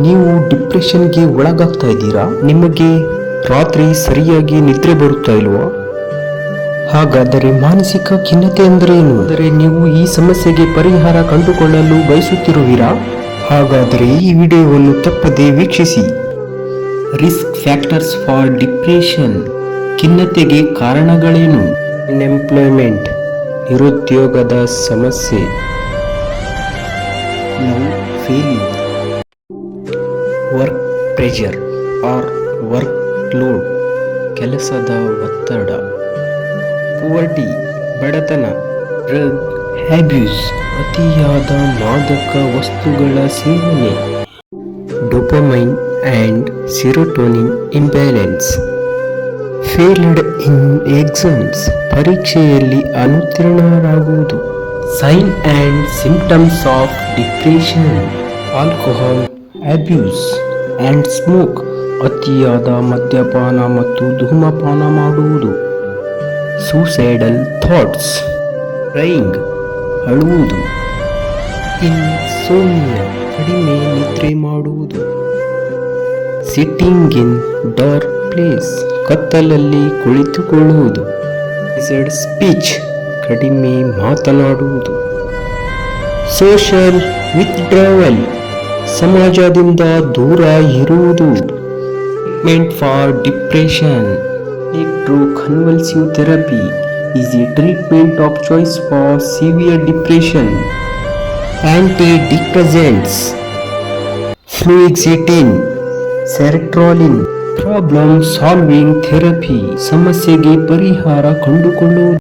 ನೀವು ಡಿಪ್ರೆಷನ್ಗೆ ಒಳಗಾಗ್ತಾ ಇದ್ದೀರಾ? ನಿಮಗೆ ರಾತ್ರಿ ಸರಿಯಾಗಿ ನಿದ್ರೆ ಬರುತ್ತಾ ಇಲ್ವಾ? ಹಾಗಾದರೆ ಮಾನಸಿಕ ಖಿನ್ನತೆ ಅಂದರೆ ಏನು? ಅಂದರೆ ನೀವು ಈ ಸಮಸ್ಯೆಗೆ ಪರಿಹಾರ ಕಂಡುಕೊಳ್ಳಲು ಬಯಸುತ್ತಿರುವಿರಾ? ಹಾಗಾದರೆ ಈ ವಿಡಿಯೋವನ್ನು ತಪ್ಪದೇ ವೀಕ್ಷಿಸಿ. Risk factors for depression. ಖಿನ್ನತೆಗೆ ಕಾರಣಗಳೇನು? ಅನ್ಎಂಪ್ಲಾಯ್ಮೆಂಟ್, ನಿರುದ್ಯೋಗದ ಸಮಸ್ಯೆ, love failure, work pressure or work load, ಕೆಲಸದ ಒತ್ತಡ, ಪುವರ್ಟಿ, ಬಡತನ, ಡ್ರಗ್ ಹ್ಯಾಬ್ಯೂಸ್, ಅತಿಯಾದ ಮಾದಕ ವಸ್ತುಗಳ ಸೇವನೆ, dopamine and serotonin imbalance, failed in exams, ಪರೀಕ್ಷೆಯಲ್ಲಿ ಅನುತ್ತೀರ್ಣರಾಗುವುದು. Sign and symptoms of depression: alcohol abuse and smoke, ಅತಿಯಾದ ಮದ್ಯಪಾನ ಮತ್ತು ಧೂಮಪಾನ ಮಾಡುವುದು. ಸೂಸೈಡಲ್ ಥಾಟ್ಸ್, ಕ್ರೈಯಿಂಗ್, ಅಳುವುದು. ಇನ್ಸೋಮ್ನಿಯಾ, ಕಡಿಮೆ ನಿದ್ರೆ ಮಾಡುವುದು. ಸಿಟ್ಟಿಂಗ್ ಇನ್ ಡಾರ್ಕ್ ಪ್ಲೇಸ್, ಕತ್ತಲಲ್ಲಿ ಕುಳಿತುಕೊಳ್ಳುವುದು. ಸ್ಪೀಚ್, ಕಡಿಮೆ ಮಾತನಾಡುವುದು. ಸೋಷಿಯಲ್ ವಿತ್ಡ್ರಾವಲ್, ಸಮಾಜದಿಂದ ದೂರ ಇರುವುದು. Treatment for depression: electroconvulsive therapy is a treatment of choice for severe depression. Antidepressants: fluoxetine, sertraline. Problem solving therapy: ಸಮಸ್ಯೆಗೆ ಪರಿಹಾರ ಕಂಡುಕೊಳ್ಳುವುದು.